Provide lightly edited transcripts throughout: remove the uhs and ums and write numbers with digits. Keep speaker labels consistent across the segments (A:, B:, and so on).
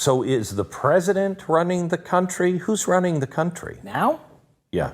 A: So is the president running the country? Who's running the country?
B: Now?
A: Yeah.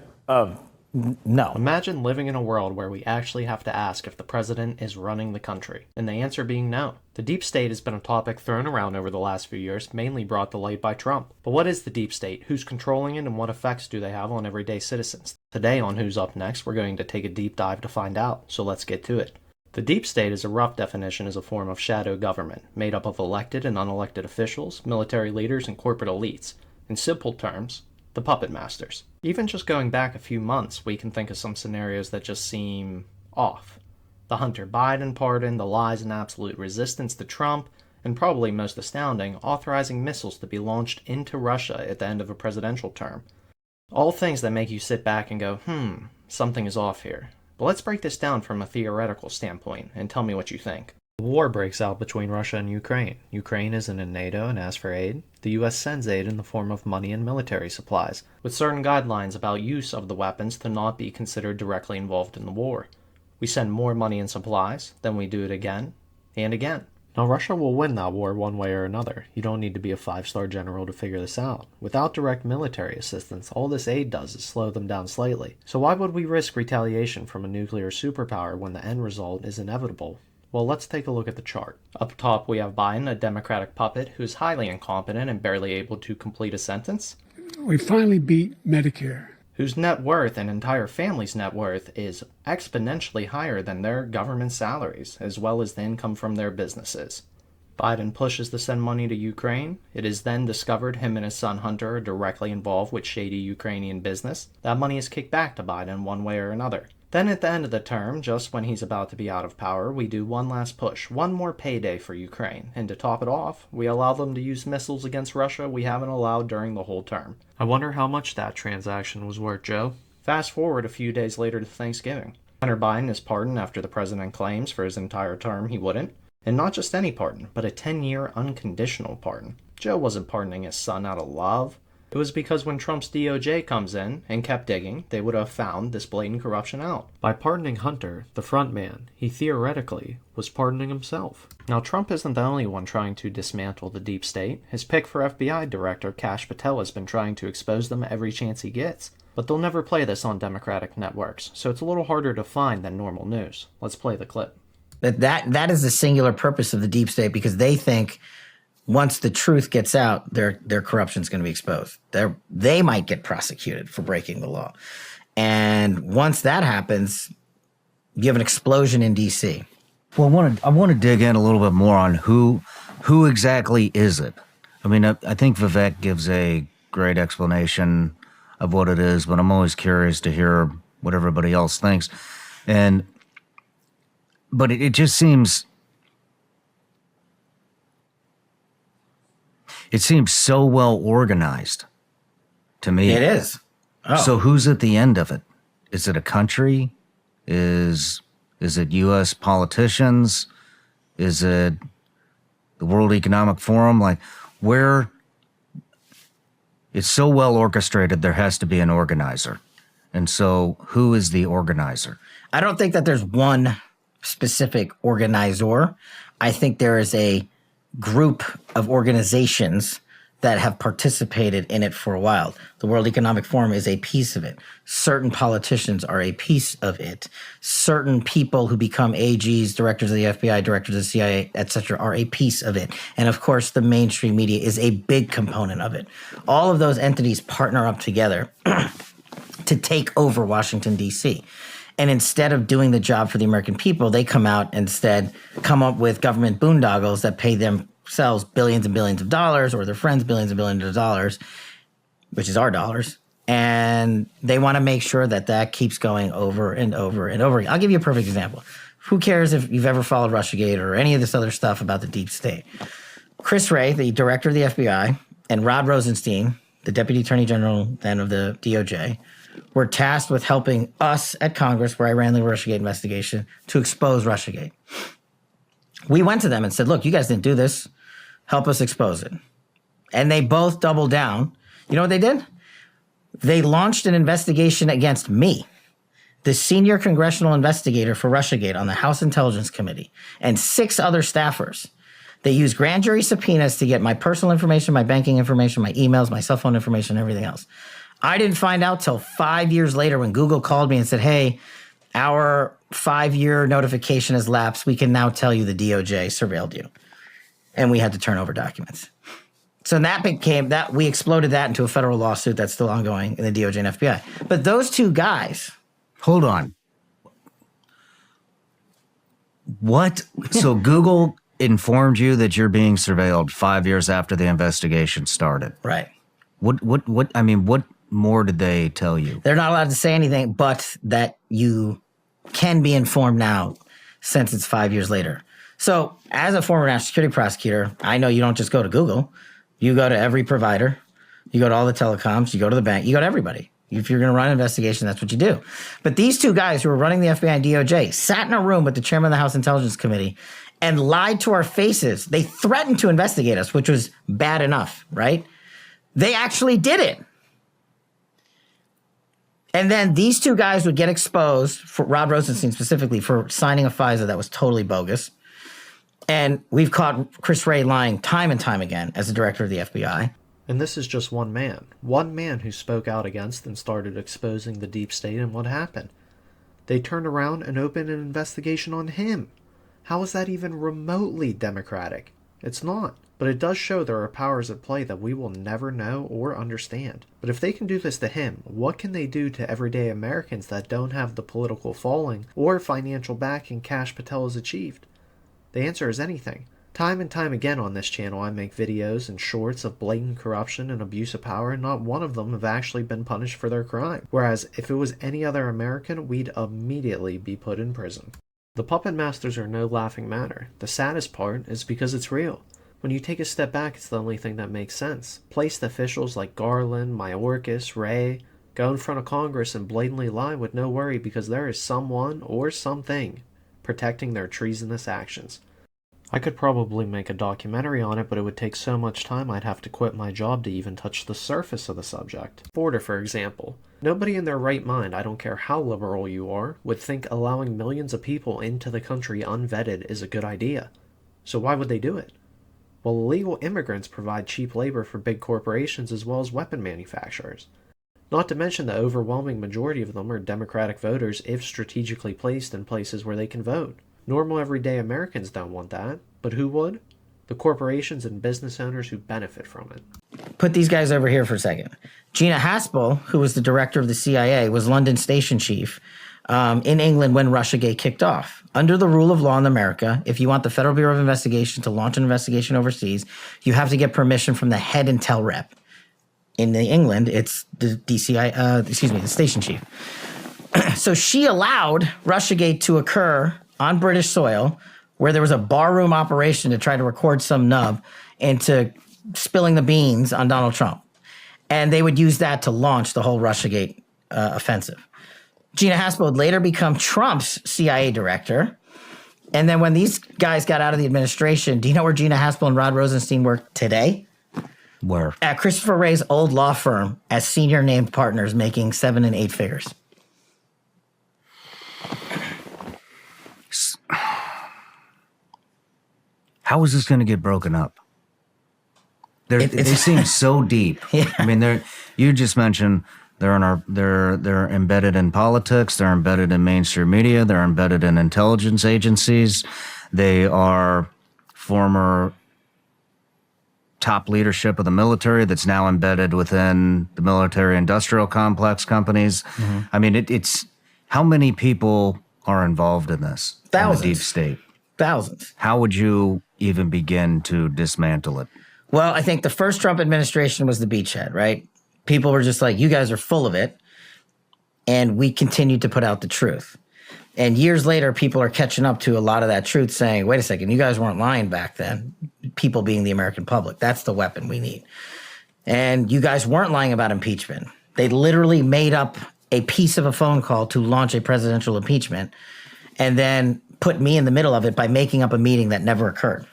B: No.
C: Imagine living in a world where we actually have to ask if the president is running the country, and the answer being no. The deep state has been a topic thrown around over the last few years, mainly brought to light by Trump. But what is the deep state? Who's controlling it, and what effects do they have on everyday citizens? Today on Who's Up Next, we're going to take a deep dive to find out, so let's get to it. The deep state is a rough definition as a form of shadow government, made up of elected and unelected officials, military leaders, and corporate elites. In simple terms, the puppet masters. Even just going back a few months, we can think of some scenarios that just seem off. The Hunter Biden pardon, the lies and absolute resistance to Trump, and probably most astounding, authorizing missiles to be launched into Russia at the end of a presidential term. All things that make you sit back and go, something is off here. But let's break this down from a theoretical standpoint and tell me what you think. A war breaks out between Russia and Ukraine. Ukraine isn't in NATO and asks for aid. The US sends aid in the form of money and military supplies, with certain guidelines about use of the weapons to not be considered directly involved in the war. We send more money and supplies, then we do it again and again. Now Russia will win that war one way or another. You don't need to be a 5-star general to figure this out. Without direct military assistance, all this aid does is slow them down slightly. So why would we risk retaliation from a nuclear superpower when the end result is inevitable? Well, let's take a look at the chart. Up top, we have Biden, a Democratic puppet who's highly incompetent and barely able to complete a sentence.
D: We finally beat Medicare.
C: Whose net worth and entire family's net worth is exponentially higher than their government salaries, as well as the income from their businesses. Biden pushes to send money to Ukraine. It is then discovered him and his son Hunter are directly involved with shady Ukrainian business. That money is kicked back to Biden one way or another. Then at the end of the term, just when he's about to be out of power, we do one last push, one more payday for Ukraine, and to top it off, we allow them to use missiles against Russia we haven't allowed during the whole term. I wonder how much that transaction was worth, Joe. Fast forward a few days later to Thanksgiving. Hunter Biden is pardoned after the president claims for his entire term he wouldn't. And not just any pardon, but a 10-year unconditional pardon. Joe wasn't pardoning his son out of love. It was because when Trump's DOJ comes in and kept digging, they would have found this blatant corruption out. By pardoning Hunter, the front man, he theoretically was pardoning himself. Now, Trump isn't the only one trying to dismantle the deep state. His pick for FBI director, Kash Patel, has been trying to expose them every chance he gets. But they'll never play this on Democratic networks, so it's a little harder to find than normal news. Let's play the clip.
B: That is the singular purpose of the deep state, because they think once the truth gets out, their corruption is going to be exposed. They might get prosecuted for breaking the law. And once that happens, you have an explosion in D.C.
E: Well, I want to dig in a little bit more on who exactly is it? I mean, I think Vivek gives a great explanation of what it is, but I'm always curious to hear what everybody else thinks. But it just seems... It seems so well organized to me.
B: It is. Oh.
E: So who's at the end of it? Is it a country? Is it U.S. politicians? Is it the World Economic Forum? Like, where it's so well orchestrated, there has to be an organizer. And so who is the organizer?
B: I don't think that there's one specific organizer. I think there is a group of organizations that have participated in it for a while. The World Economic Forum is a piece of it. Certain politicians are a piece of it. Certain people who become AGs, directors of the FBI, directors of the CIA, etc., are a piece of it. And of course, the mainstream media is a big component of it. All of those entities partner up together to take over Washington, D.C. And instead of doing the job for the American people, they come out and instead come up with government boondoggles that pay themselves billions and billions of dollars, or their friends billions and billions of dollars, which is our dollars. And they want to make sure that that keeps going over and over and over again. I'll give you a perfect example. Who cares if you've ever followed Russiagate or any of this other stuff about the deep state? Chris Wray, the director of the FBI, and Rod Rosenstein, the deputy attorney general then of the DOJ, were tasked with helping us at Congress, where I ran the Russiagate investigation, to expose Russiagate. We went to them and said, look, you guys didn't do this. Help us expose it. And they both doubled down. You know what they did? They launched an investigation against me, the senior congressional investigator for Russiagate on the House Intelligence Committee, and 6 other staffers. They use grand jury subpoenas to get my personal information, my banking information, my emails, my cell phone information, everything else. I didn't find out till 5 years later when Google called me and said, hey, our 5-year notification has lapsed. We can now tell you the DOJ surveilled you. And we had to turn over documents. So that became that we exploded that into a federal lawsuit that's still ongoing in the DOJ and FBI. But those two guys.
E: Hold on. What? So Google informed you that you're being surveilled 5 years after the investigation started.
B: Right.
E: What, I mean, what more did they tell you?
B: They're not allowed to say anything, but that you can be informed now since it's 5 years later. So as a former national security prosecutor, I know you don't just go to Google. You go to every provider. You go to all the telecoms. You go to the bank. You go to everybody. If you're going to run an investigation, that's what you do. But these two guys who were running the FBI and DOJ sat in a room with the chairman of the House Intelligence Committee and lied to our faces. They threatened to investigate us, which was bad enough, right? They actually did it. And then these two guys would get exposed, for Rod Rosenstein specifically, for signing a FISA that was totally bogus. And we've caught Chris Wray lying time and time again as the director of the FBI.
C: And this is just one man who spoke out against and started exposing the deep state. And what happened? They turned around and opened an investigation on him. How is that even remotely democratic? It's not. But it does show there are powers at play that we will never know or understand. But if they can do this to him, what can they do to everyday Americans that don't have the political following or financial backing Kash Patel has achieved? The answer is anything. Time and time again on this channel I make videos and shorts of blatant corruption and abuse of power, and not one of them have actually been punished for their crime. Whereas if it was any other American, we'd immediately be put in prison. The puppet masters are no laughing matter. The saddest part is because it's real. When you take a step back, it's the only thing that makes sense. Placed officials like Garland, Mayorkas, Wray go in front of Congress and blatantly lie with no worry because there is someone or something protecting their treasonous actions. I could probably make a documentary on it, but it would take so much time I'd have to quit my job to even touch the surface of the subject. Border, for example. Nobody in their right mind, I don't care how liberal you are, would think allowing millions of people into the country unvetted is a good idea. So why would they do it? Well, illegal immigrants provide cheap labor for big corporations as well as weapon manufacturers. Not to mention the overwhelming majority of them are Democratic voters if strategically placed in places where they can vote. Normal everyday Americans don't want that, but who would? The corporations and business owners who benefit from it.
B: Put these guys over here for a second. Gina Haspel, who was the director of the CIA, was London station chief in England when Russiagate kicked off. Under the rule of law in America, if you want the Federal Bureau of Investigation to launch an investigation overseas, you have to get permission from the head intel rep. In England, it's the the station chief. So she allowed Russiagate to occur on British soil, where there was a barroom operation to try to record some nub into spilling the beans on Donald Trump. And they would use that to launch the whole Russiagate offensive. Gina Haspel would later become Trump's CIA director. And then when these guys got out of the administration, do you know where Gina Haspel and Rod Rosenstein work today?
E: Where?
B: At Christopher Wray's old law firm as senior named partners, making 7 and 8 figures.
E: How is this going to get broken up? They seem so deep.
B: Yeah.
E: I mean, you just mentioned they're embedded in politics. They're embedded in mainstream media. They're embedded in intelligence agencies. They are former top leadership of the military that's now embedded within the military industrial complex companies. Mm-hmm. I mean, it's how many people are involved in this?
B: Thousands.
E: In the deep state.
B: Thousands.
E: How would you even begin to dismantle it?
B: Well, I think the first Trump administration was the beachhead, right? People were just like, you guys are full of it. And we continued to put out the truth. And years later, people are catching up to a lot of that truth saying, wait a second, you guys weren't lying back then. People being the American public. That's the weapon we need. And you guys weren't lying about impeachment. They literally made up a piece of a phone call to launch a presidential impeachment and then put me in the middle of it by making up a meeting that never occurred.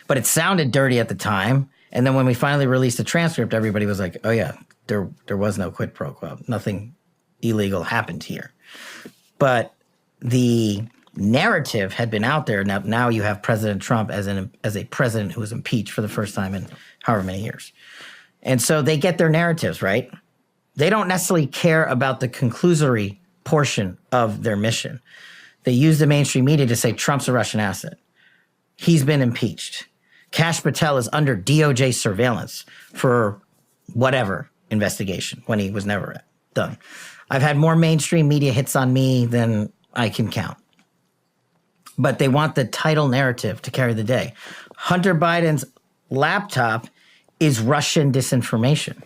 B: But it sounded dirty at the time. And then when we finally released the transcript, everybody was like, oh yeah, there was no quid pro quo. Nothing illegal happened here. But the narrative had been out there. Now you have President Trump as a president who was impeached for the first time in however many years. And so they get their narratives, right? They don't necessarily care about the conclusory portion of their mission. They use the mainstream media to say Trump's a Russian asset. He's been impeached. Kash Patel is under DOJ surveillance for whatever investigation when he was never done. I've had more mainstream media hits on me than I can count. But they want the title narrative to carry the day. Hunter Biden's laptop is Russian disinformation.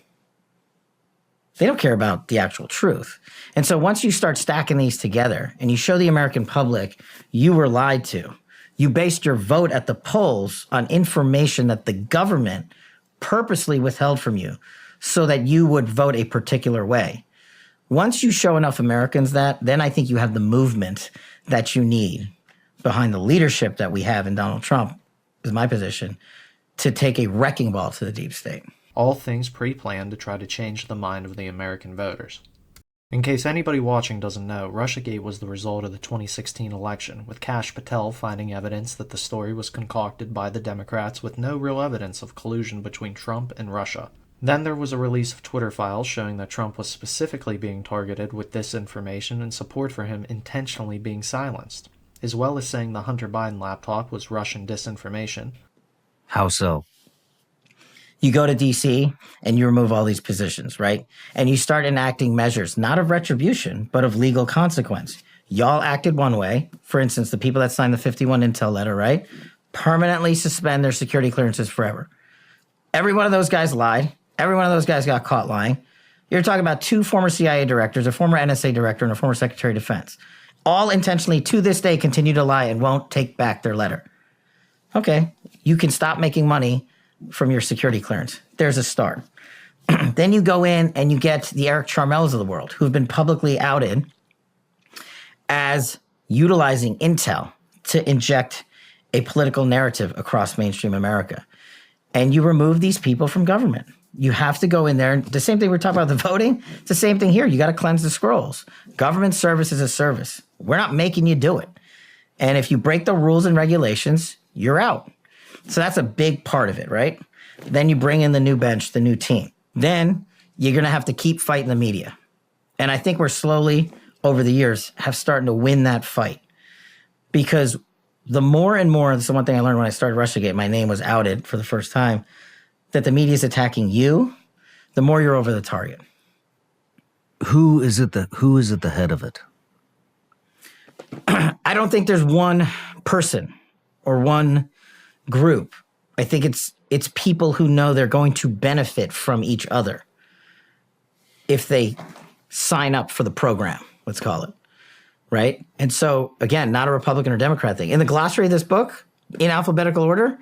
B: They don't care about the actual truth. And so once you start stacking these together and you show the American public you were lied to, you based your vote at the polls on information that the government purposely withheld from you so that you would vote a particular way. Once you show enough Americans that, then I think you have the movement that you need behind the leadership that we have in Donald Trump, is my position, to take a wrecking ball to the deep state.
C: All things pre-planned to try to change the mind of the American voters. In case anybody watching doesn't know, Russiagate was the result of the 2016 election, with Kash Patel finding evidence that the story was concocted by the Democrats with no real evidence of collusion between Trump and Russia. Then there was a release of Twitter files showing that Trump was specifically being targeted with disinformation and support for him intentionally being silenced, as well as saying the Hunter Biden laptop was Russian disinformation.
E: How so?
B: You go to DC and you remove all these positions, right? And you start enacting measures, not of retribution, but of legal consequence. Y'all acted one way. For instance, the people that signed the 51 Intel letter, right? Permanently suspend their security clearances forever. Every one of those guys lied. Every one of those guys got caught lying. You're talking about 2 former CIA directors, a former NSA director, and a former Secretary of Defense. All intentionally, to this day, continue to lie and won't take back their letter. Okay, you can stop making money from your security clearance. There's a start. Then you go in and you get the Eric Charmels of the world, who've been publicly outed as utilizing intel to inject a political narrative across mainstream America. And you remove these people from government. You have to go in there. The same thing we're talking about the voting. It's the same thing here. You got to cleanse the scrolls. Government service is a service. We're not making you do it. And if you break the rules and regulations, you're out. So that's a big part of it, right? Then you bring in the new bench, the new team. Then you're going to have to keep fighting the media. And I think we're slowly, over the years, have started to win that fight. Because the more and more, this is one thing I learned when I started Russiagate, my name was outed for the first time, that the media is attacking you, the more you're over the target.
E: Who is at the head of it?
B: I don't think there's one person or one group. I think it's people who know they're going to benefit from each other if they sign up for the program, let's call it, right? And so, again, not a Republican or Democrat thing. In the glossary of this book, in alphabetical order,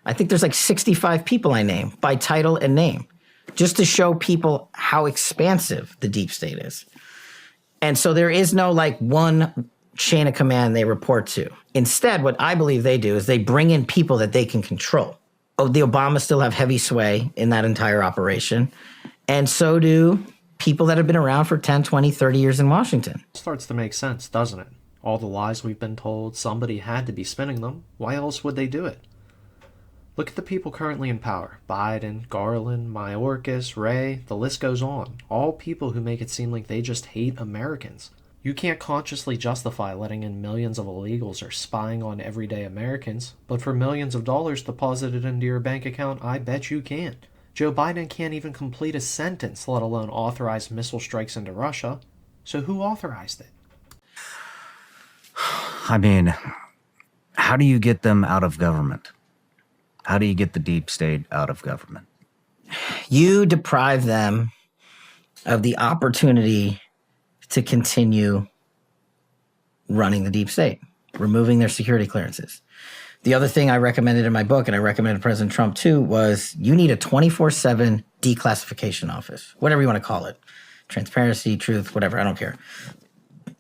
B: I think there's like 65 people I name by title and name, just to show people how expansive the deep state is. And so there is no like one chain of command they report to. Instead, what I believe they do is they bring in people that they can control. Oh, the Obamas still have heavy sway in that entire operation. And so do people that have been around for 10, 20, 30 years in Washington.
C: It starts to make sense, doesn't it? All the lies we've been told, somebody had to be spinning them. Why else would they do it? Look at the people currently in power. Biden, Garland, Mayorkas, Wray, the list goes on. All people who make it seem like they just hate Americans. You can't consciously justify letting in millions of illegals or spying on everyday Americans, but for millions of dollars deposited into your bank account, I bet you can. Joe Biden can't even complete a sentence, let alone authorize missile strikes into Russia. So who authorized it?
E: I mean, how do you get them out of government? How do you get the deep state out of government?
B: You deprive them of the opportunity to continue running the deep state, removing their security clearances. The other thing I recommended in my book, and I recommended President Trump too, was you need a 24/7 declassification office, whatever you want to call it. Transparency, truth, whatever, I don't care.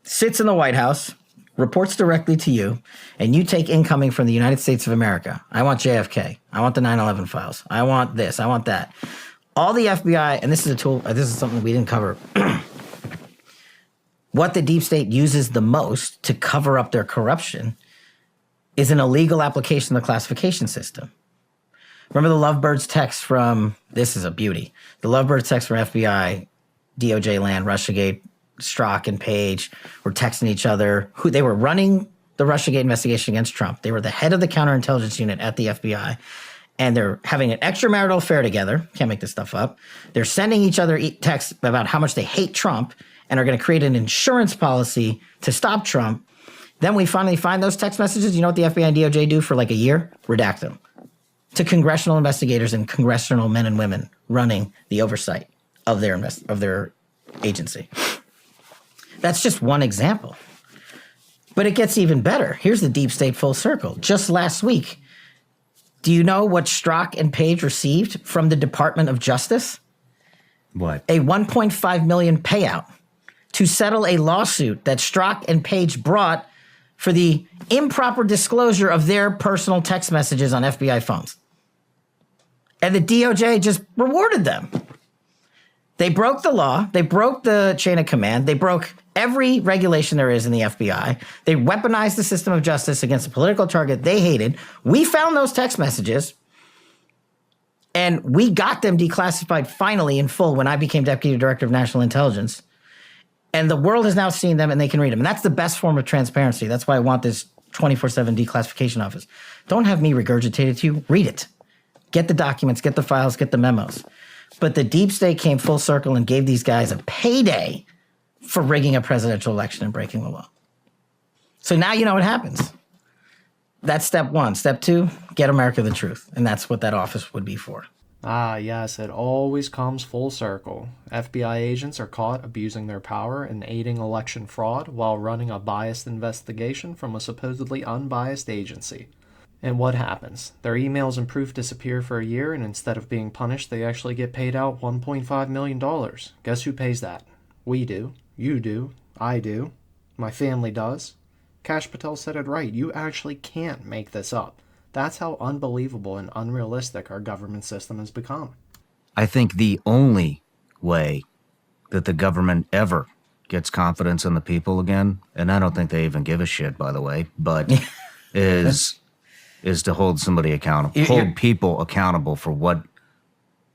B: Sits in the White House, reports directly to you, and you take incoming from the United States of America. I want JFK. I want the 9/11 files. I want this. I want that. All the FBI, and this is a tool, this is something we didn't cover. What the deep state uses the most to cover up their corruption is an illegal application of the classification system. Remember the Lovebirds text from, this is a beauty, the Lovebirds text from FBI, DOJ land, Russiagate, Strzok and Page were texting each other. Who they were running the Russiagate investigation against Trump. They were the head of the counterintelligence unit at the FBI, and they're having an extramarital affair together. Can't make this stuff up. They're sending each other texts about how much they hate Trump and are going to create an insurance policy to stop Trump. Then we finally find those text messages. You know what the FBI and DOJ do for like a year? Redact them to congressional investigators and congressional men and women running the oversight of their agency. That's just one example. But it gets even better. Here's the deep state full circle. Just last week, do you know what Strzok and Page received from the Department of Justice?
E: What?
B: A $1.5 million payout to settle a lawsuit that Strzok and Page brought for the improper disclosure of their personal text messages on FBI phones. And the DOJ just rewarded them. They broke the law. They broke the chain of command. They broke every regulation there is in the FBI. They weaponized the system of justice against a political target they hated. We found those text messages, and we got them declassified finally in full when I became Deputy Director of National Intelligence. And the world has now seen them, and they can read them. And that's the best form of transparency. That's why I want this 24/7 declassification office. Don't have me regurgitate it to you. Read it. Get the documents, get the files, get the memos. But the deep state came full circle and gave these guys a payday for rigging a presidential election and breaking the law. So now you know what happens. That's step one. Step two, get America the truth. And that's what that office would be for.
C: Ah, yes, it always comes full circle. FBI agents are caught abusing their power and aiding election fraud while running a biased investigation from a supposedly unbiased agency. And what happens? Their emails and proof disappear for a year, and instead of being punished, they actually get paid out $1.5 million. Guess who pays that? We do. You do. I do. My family does. Kash Patel said it right. You actually can't make this up. That's how unbelievable and unrealistic our government system has become.
E: I think the only way that the government ever gets confidence in the people again, and I don't think they even give a shit, by the way, but is to hold somebody accountable, hold people accountable for what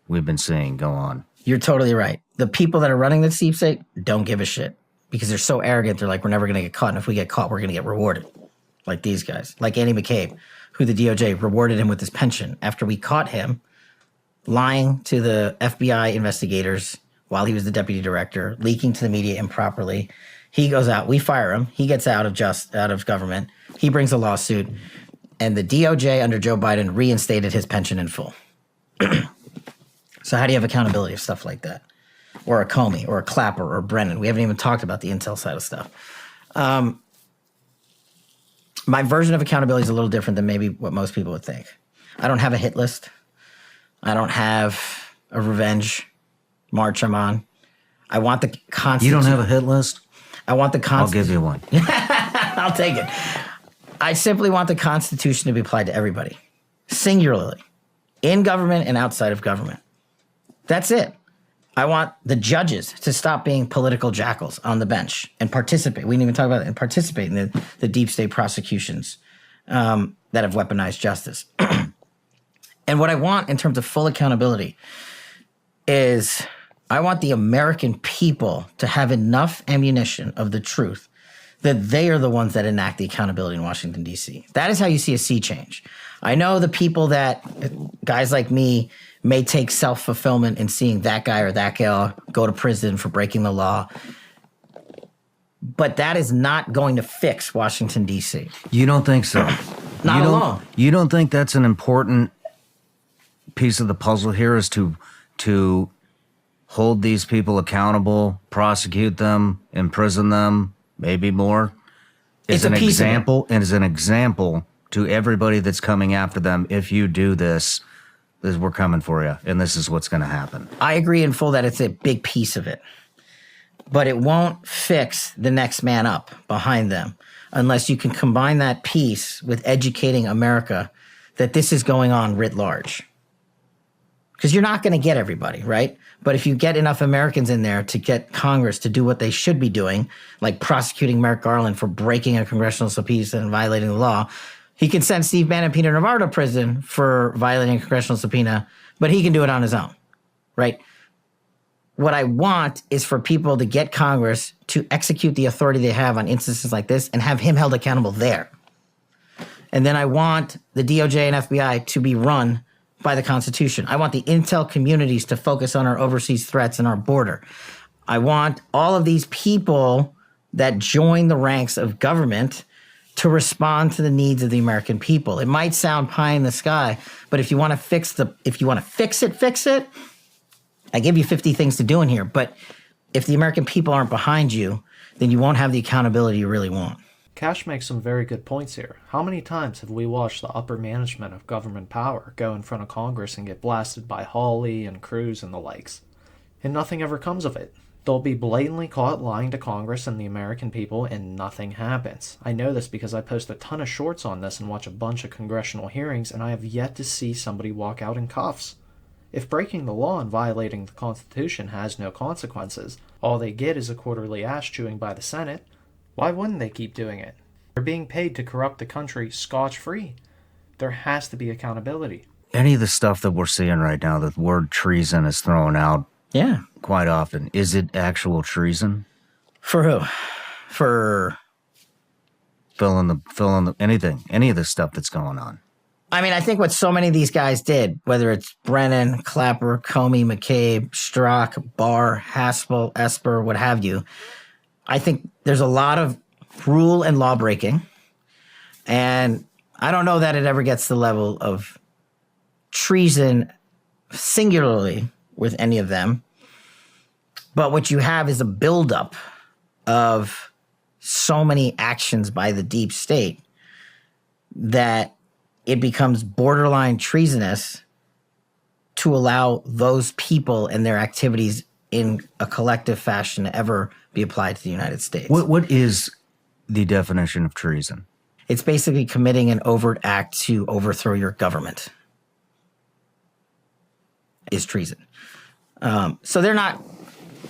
E: we've been seeing go on.
B: You're totally right. The people that are running the deep state don't give a shit because they're so arrogant. They're like, we're never going to get caught. And if we get caught, we're going to get rewarded. Like these guys, like Andy McCabe, who the DOJ rewarded him with his pension after we caught him lying to the FBI investigators while he was the deputy director, leaking to the media improperly. He goes out, we fire him. He gets out of government. He brings a lawsuit. And the DOJ under Joe Biden reinstated his pension in full. So how do you have accountability of stuff like that? Or a Comey, or a Clapper, or Brennan. We haven't even talked about the intel side of stuff. My version of accountability is a little different than maybe what most people would think. I don't have a hit list. I don't have a revenge march I'm on. I want the Constitution.
E: You don't have a hit list?
B: I want the Constitution.
E: I'll give you one.
B: I'll take it. I simply want the Constitution to be applied to everybody, singularly, in government and outside of government. That's it. I want the judges to stop being political jackals on the bench and participate. We didn't even talk about it, and participate in the deep state prosecutions that have weaponized justice. And what I want in terms of full accountability is I want the American people to have enough ammunition of the truth that they are the ones that enact the accountability in Washington, D.C. That is how you see a sea change. I know the people that, guys like me, may take self-fulfillment in seeing that guy or that gal go to prison for breaking the law. But that is not going to fix Washington, D.C.
E: You don't think so?
B: Not alone.
E: You don't think that's an important piece of the puzzle here is to hold these people accountable, prosecute them, imprison them, maybe more? As an example, and as an example to everybody that's coming after them, if you do this, we're coming for you, and this is what's going to happen.
B: I agree in full that it's a big piece of it. But it won't fix the next man up behind them unless you can combine that piece with educating America that this is going on writ large. because you're not going to get everybody, right? But if you get enough Americans in there to get Congress to do what they should be doing, like prosecuting Merrick Garland for breaking a congressional subpoena and violating the law, he can send Steve Bannon and Peter Navarro to prison for violating a congressional subpoena, but he can do it on his own, right? What I want is for people to get Congress to execute the authority they have on instances like this and have him held accountable there. And then I want the DOJ and FBI to be run by the Constitution. I want the intel communities to focus on our overseas threats and our border. I want all of these people that join the ranks of government to respond to the needs of the American people. It might sound pie in the sky, but if you want to fix it, fix it. I give you 50 things to do in here, but if the American people aren't behind you, then you won't have the accountability you really want.
C: Cash makes some very good points here. How many times have we watched the upper management of government power go in front of Congress and get blasted by Hawley and Cruz and the likes? And nothing ever comes of it. They'll be blatantly caught lying to Congress and the American people and nothing happens. I know this because I post a ton of shorts on this and watch a bunch of congressional hearings, and I have yet to see somebody walk out in cuffs. If breaking the law and violating the Constitution has no consequences, all they get is a quarterly ass chewing by the Senate, why wouldn't they keep doing it? They're being paid to corrupt the country scotch-free. There has to be accountability.
E: Any of the stuff that we're seeing right now, the word treason is thrown out quite often. Is it actual treason?
B: For who? For
E: fill in the anything, any of the stuff that's going on.
B: I mean, I think what so many of these guys did, whether it's Brennan, Clapper, Comey, McCabe, Strzok, Barr, Haspel, Esper, what have you, I think there's a lot of rule and law breaking. And I don't know that it ever gets to the level of treason singularly with any of them. But what you have is a buildup of so many actions by the deep state that it becomes borderline treasonous to allow those people and their activities in a collective fashion to ever be applied to the United States.
E: What is the definition of treason?
B: It's basically committing an overt act to overthrow your government is treason. So they're not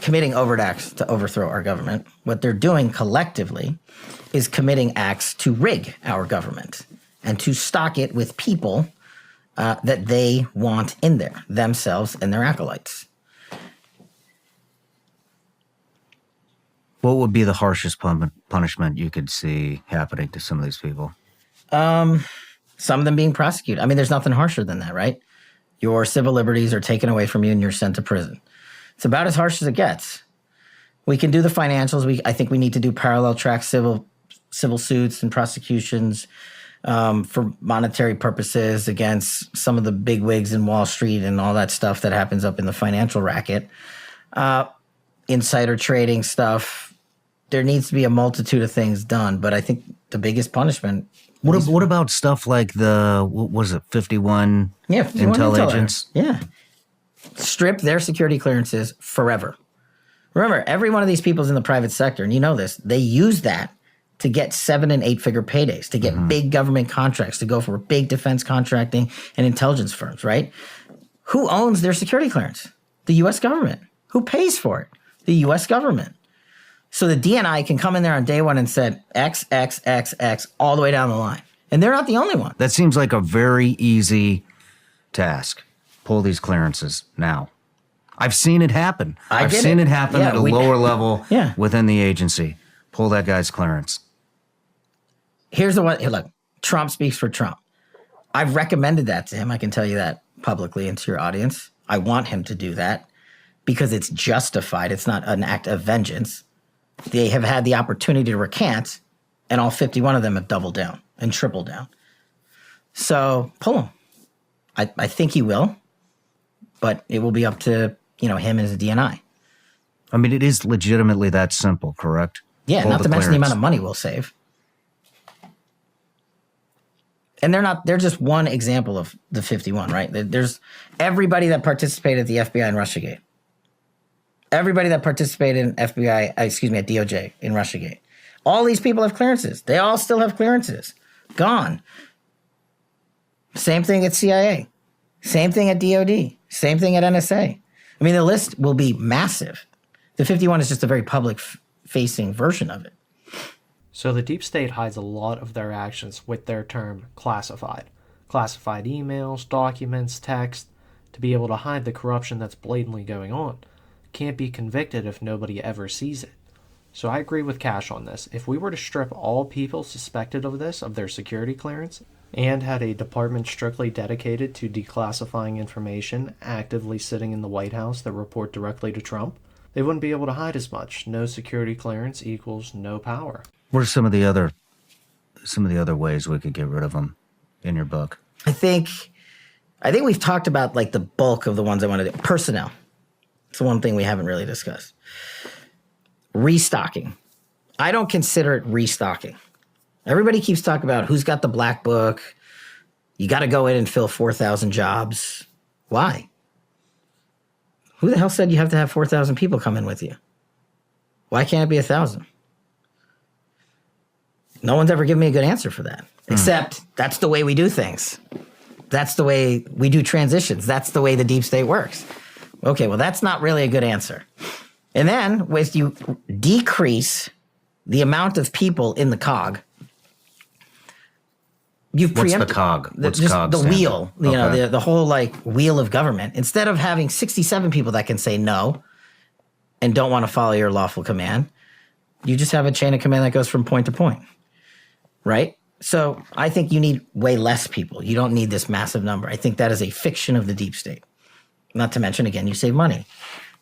B: committing overt acts to overthrow our government. What they're doing collectively is committing acts to rig our government and to stock it with people that they want in there, themselves and their acolytes.
E: What would be the harshest punishment you could see happening to some of these people?
B: Some of them being prosecuted. I mean, there's nothing harsher than that, right? Your civil liberties are taken away from you and you're sent to prison. It's about as harsh as it gets. We can do the financials. I think we need to do parallel track civil suits and prosecutions for monetary purposes against some of the big wigs in Wall Street and all that stuff that happens up in the financial racket. Insider trading stuff. There needs to be a multitude of things done, but I think the biggest punishment.
E: What about stuff like what was it, 51 intel agents?
B: Yeah. Strip their security clearances forever. Remember, every one of these people is in the private sector, and you know this. They use that to get 7- and 8-figure paydays, to get big government contracts, to go for big defense contracting and intelligence firms, right? Who owns their security clearance? The U.S. government. Who pays for it? The U.S. government. So the DNI can come in there on day one and said X, X, X, X, all the way down the line. And they're not the only one.
E: That seems like a very easy task. Pull these clearances now. I've seen it happen. I've seen it happen at a lower level within the agency. Pull that guy's clearance.
B: Here's the one. Here, look, Trump speaks for Trump. I've recommended that to him. I can tell you that publicly and to your audience. I want him to do that because it's justified. It's not an act of vengeance. They have had the opportunity to recant, and all 51 of them have doubled down and tripled down. So pull him. I think he will, but it will be up to him and his DNI.
E: I mean, it is legitimately that simple, correct?
B: Yeah, not to mention the amount of money we'll save. And they're just one example of the 51, right? There's everybody that participated at the FBI in Russiagate. Everybody that participated in at DOJ in Russiagate. All these people have clearances. They all still have clearances. Gone. Same thing at CIA. Same thing at DOD. Same thing at NSA. I mean, the list will be massive. The 51 is just a very public-facing version of it.
C: So the deep state hides a lot of their actions with their term classified. Classified emails, documents, text, to be able to hide the corruption that's blatantly going on. Can't be convicted if nobody ever sees it. So I agree with Kash on this. If we were to strip all people suspected of this of their security clearance and had a department strictly dedicated to declassifying information actively sitting in the White House that report directly to Trump, they wouldn't be able to hide as much. No security clearance equals no power.
E: What are some of the other ways we could get rid of them in your book?
B: I think we've talked about like the bulk of the ones I want to do. Personnel. It's the one thing we haven't really discussed. Restocking. I don't consider it restocking. Everybody keeps talking about who's got the black book. You got to go in and fill 4,000 jobs. Why? Who the hell said you have to have 4,000 people come in with you? Why can't it be 1,000? No one's ever given me a good answer for that. Except that's the way we do things. That's the way we do transitions. That's the way the deep state works. Okay, well, that's not really a good answer. And then, with you decrease the amount of people in the cog, you've preempted
E: the cog? What's
B: just
E: cog
B: the
E: stand
B: wheel,
E: for?
B: you know,
E: Okay.
B: the whole like wheel of government. Instead of having 67 people that can say no and don't want to follow your lawful command, you just have a chain of command that goes from point to point, right? So I think you need way less people. You don't need this massive number. I think that is a fiction of the deep state. Not to mention, again, you save money.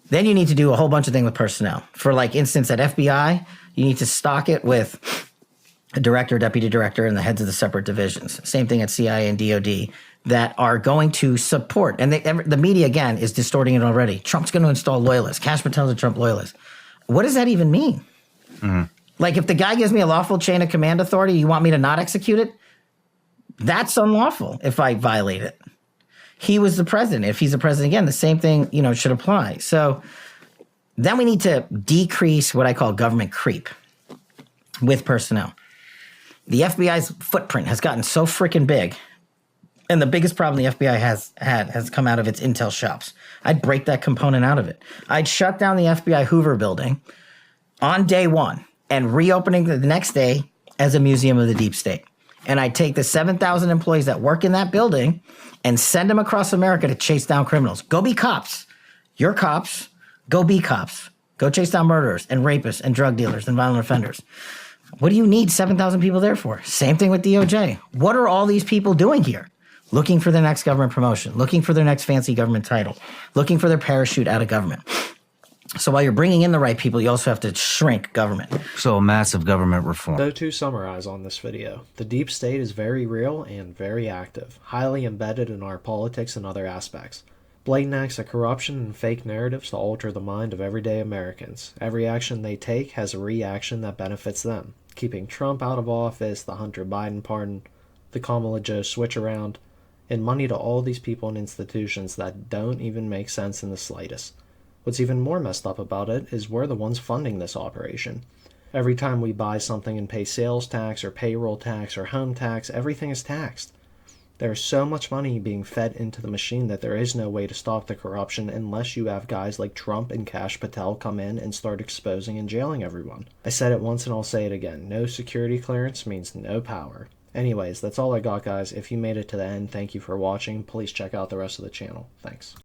B: Then you need to do a whole bunch of things with personnel. For like instance, at FBI, you need to stock it with a director, deputy director, and the heads of the separate divisions. Same thing at CIA and DOD that are going to support. And the media, again, is distorting it already. Trump's going to install loyalists. Kash Patel's a Trump loyalist. What does that even mean? Like if the guy gives me a lawful chain of command authority, you want me to not execute it? That's unlawful if I violate it. He was the president. If he's the president again, the same thing, should apply. So then we need to decrease what I call government creep with personnel. The FBI's footprint has gotten so freaking big. And the biggest problem the FBI has come out of its intel shops. I'd break that component out of it. I'd shut down the FBI Hoover building on day one and reopening the next day as a museum of the deep state. And I'd take the 7,000 employees that work in that building and send them across America to chase down criminals. Go be cops. You're cops. Go be cops. Go chase down murderers and rapists and drug dealers and violent offenders. What do you need 7,000 people there for? Same thing with DOJ. What are all these people doing here? Looking for their next government promotion, looking for their next fancy government title, looking for their parachute out of government. So while you're bringing in the right people, you also have to shrink government.
E: So massive government reform.
C: So to summarize on this video, the deep state is very real and very active, highly embedded in our politics and other aspects. Blatant acts of corruption and fake narratives to alter the mind of everyday Americans. Every action they take has a reaction that benefits them. Keeping Trump out of office, the Hunter Biden pardon, the Kamala Joe switch around, and money to all these people and institutions that don't even make sense in the slightest. What's even more messed up about it is we're the ones funding this operation. Every time we buy something and pay sales tax or payroll tax or home tax, everything is taxed. There's so much money being fed into the machine that there is no way to stop the corruption unless you have guys like Trump and Kash Patel come in and start exposing and jailing everyone. I said it once and I'll say it again. No security clearance means no power. Anyways, that's all I got, guys. If you made it to the end, thank you for watching. Please check out the rest of the channel. Thanks.